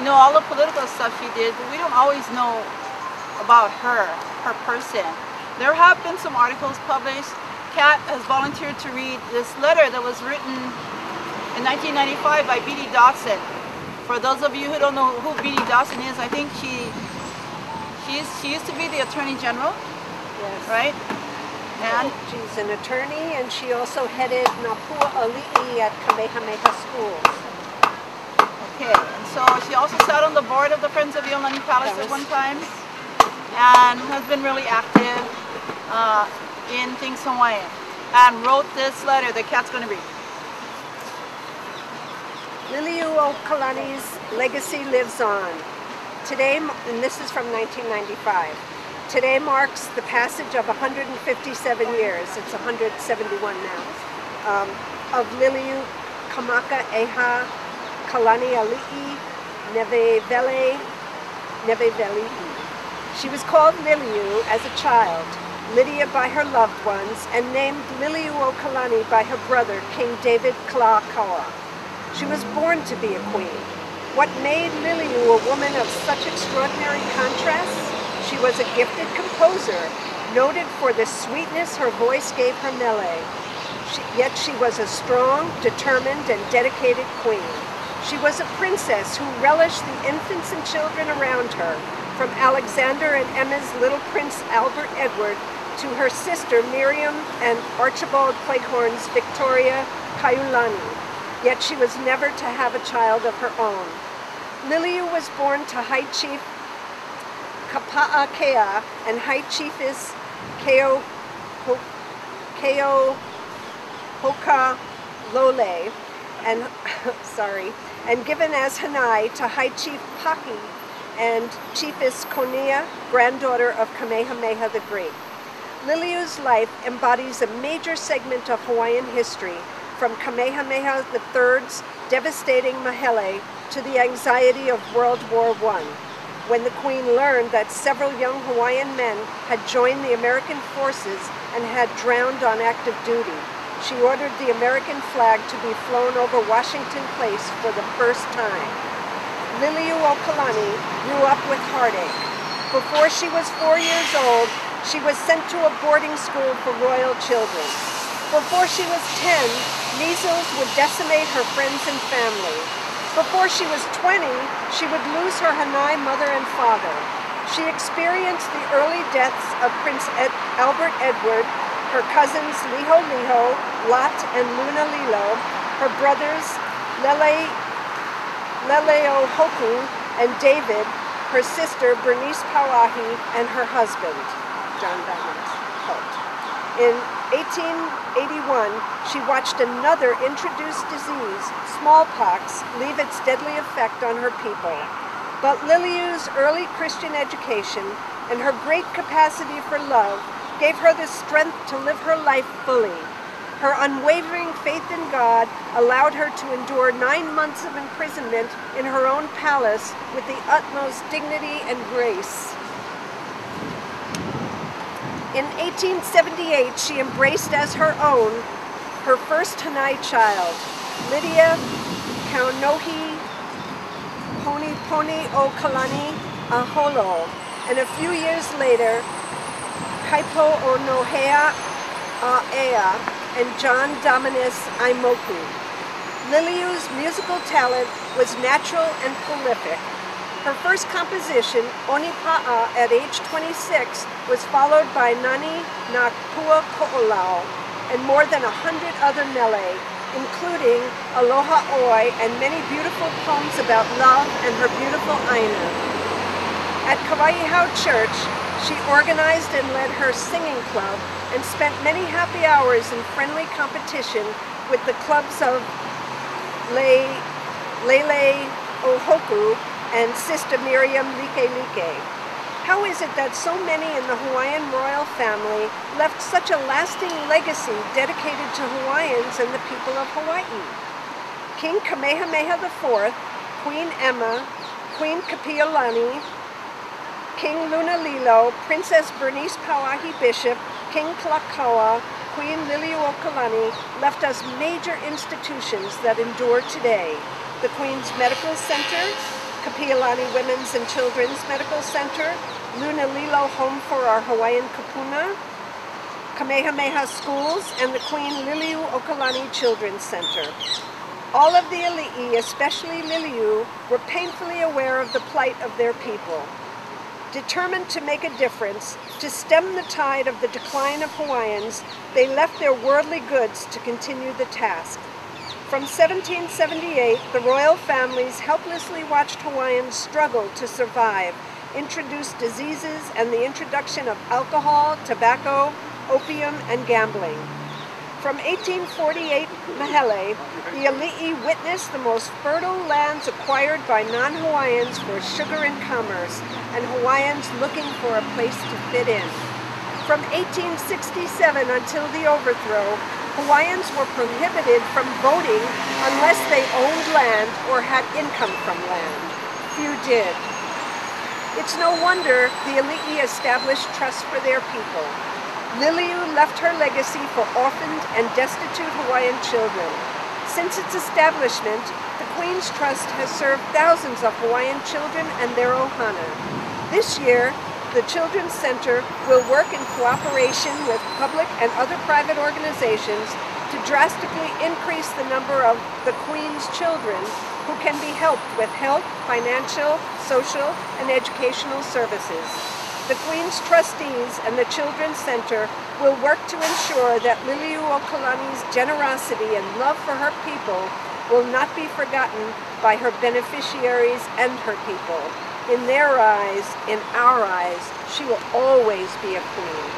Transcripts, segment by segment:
We know all the political stuff she did, but we don't always know about her person. There have been some articles published. Kat has volunteered to read this letter that was written in 1995 by B.D. Dawson. For those of you who don't know who B.D. Dawson is, I think she used to be the Attorney General, yes. Right? And she's an attorney, and she also headed Lili'uokalani at Kamehameha Schools. Okay, and so she also sat on the board of the Friends of Iolani Palace at one time, and has been really active in things Hawaiian, and wrote this letter that Kat's going to read. Lili'uokalani's legacy lives on. Today, and this is from 1995, today marks the passage of 157 years, it's 171 now, of Lili'u Kamaka Eha Kalani Ali'i Neveveli'i. She was called Lili'u as a child, Lydia by her loved ones, and named Lili'uokalani by her brother, King David Kalakaua. She was born to be a queen. What made Lili'u a woman of such extraordinary contrasts? She was a gifted composer, noted for the sweetness her voice gave her mele. Yet she was a strong, determined, and dedicated queen. She was a princess who relished the infants and children around her, from Alexander and Emma's little prince Albert Edward to her sister Miriam and Archibald Cleghorn's Victoria Kaiulani. Yet she was never to have a child of her own. Lili'u was born to High Chief Kapa'akea and High Chiefess Hokalole, and given as Hanai to High Chief Paki and Chiefess Konia, granddaughter of Kamehameha the Great. Lili'u's life embodies a major segment of Hawaiian history, from Kamehameha III's devastating Mahele to the anxiety of World War I, when the Queen learned that several young Hawaiian men had joined the American forces and had drowned on active duty. She ordered the American flag to be flown over Washington Place for the first time. Lili'uokalani grew up with heartache. Before she was 4 years old, she was sent to a boarding school for royal children. Before she was 10, measles would decimate her friends and family. Before she was 20, she would lose her Hanai mother and father. She experienced the early deaths of Prince Albert Edward, her cousins Liho, Lot, and Luna Lilo, her brothers Leleohoku and David, her sister Bernice Pauahi, and her husband, John Diamond Holt. In 1881, she watched another introduced disease, smallpox, leave its deadly effect on her people. But Lili'u's early Christian education and her great capacity for love gave her the strength to live her life fully. Her unwavering faith in God allowed her to endure 9 months of imprisonment in her own palace with the utmost dignity and grace. In 1878, she embraced as her own her first Hanai child, Lydia Kaunohi Poni'uokalani Aholo, and a few years later, Kaipo'onohea A'ea and John Dominus Aimoku. Lili'u's musical talent was natural and prolific. Her first composition, Onipa'a, at age 26, was followed by Nani na Pua Ko'olau and more than 100 other mele, including Aloha Oi and many beautiful poems about love and her beautiful Aina. At Kawaihau Church, she organized and led her singing club and spent many happy hours in friendly competition with the clubs of Lele'ohoku and Sister Miriam Likelike. How is it that so many in the Hawaiian royal family left such a lasting legacy dedicated to Hawaiians and the people of Hawaii? King Kamehameha IV, Queen Emma, Queen Kapiolani, King Lunalilo, Princess Bernice Pauahi Bishop, King Kalakaua, Queen Lili'uokalani left us major institutions that endure today. The Queen's Medical Center, Kapi'olani Women's and Children's Medical Center, Luna Home for our Hawaiian Kupuna, Kamehameha Schools, and the Queen Lili'uokalani Children's Center. All of the Ali'i, especially Lili'u, were painfully aware of the plight of their people. Determined to make a difference, to stem the tide of the decline of Hawaiians, they left their worldly goods to continue the task. From 1778, the royal families helplessly watched Hawaiians struggle to survive, introduced diseases, and the introduction of alcohol, tobacco, opium, and gambling. From 1848 Mahele, the Ali'i witnessed the most fertile lands acquired by non-Hawaiians for sugar and commerce, and Hawaiians looking for a place to fit in. From 1867 until the overthrow, Hawaiians were prohibited from voting unless they owned land or had income from land. Few did. It's no wonder the Ali'i established trust for their people. Lili'u left her legacy for orphaned and destitute Hawaiian children. Since its establishment, the Queen's Trust has served thousands of Hawaiian children and their ohana. This year, the Children's Center will work in cooperation with public and other private organizations to drastically increase the number of the Queen's children who can be helped with health, financial, social, and educational services. The Queen's trustees and the Children's Center will work to ensure that Lili'uokalani's generosity and love for her people will not be forgotten by her beneficiaries and her people. In their eyes, in our eyes, she will always be a queen.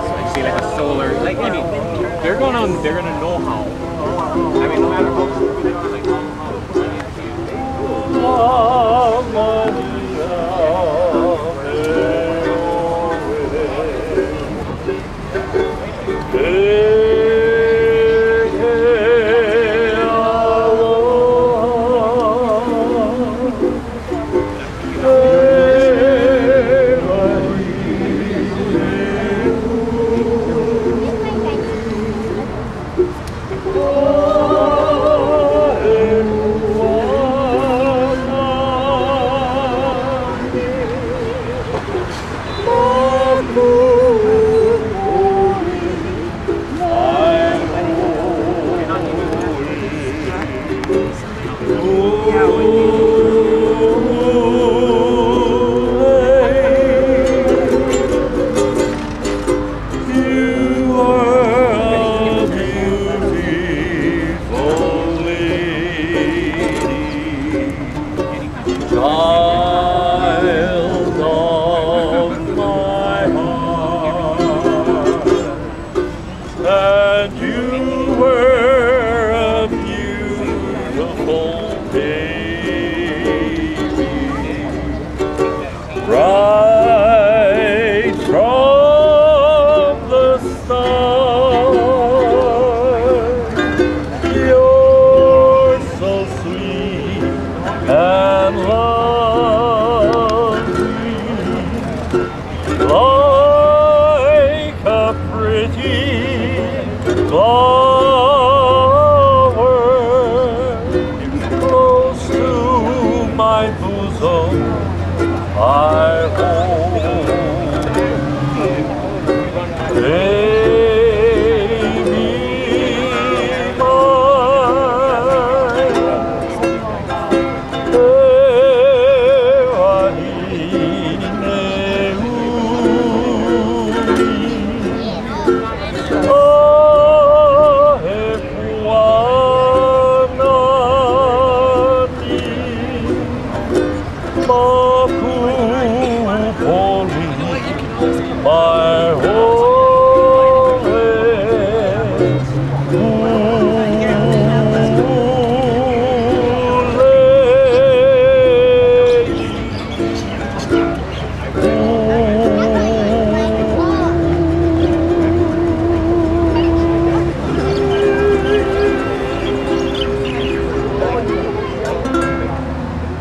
I see like a solar, like I mean, they're gonna know how. I mean, no matter and you were a beautiful baby.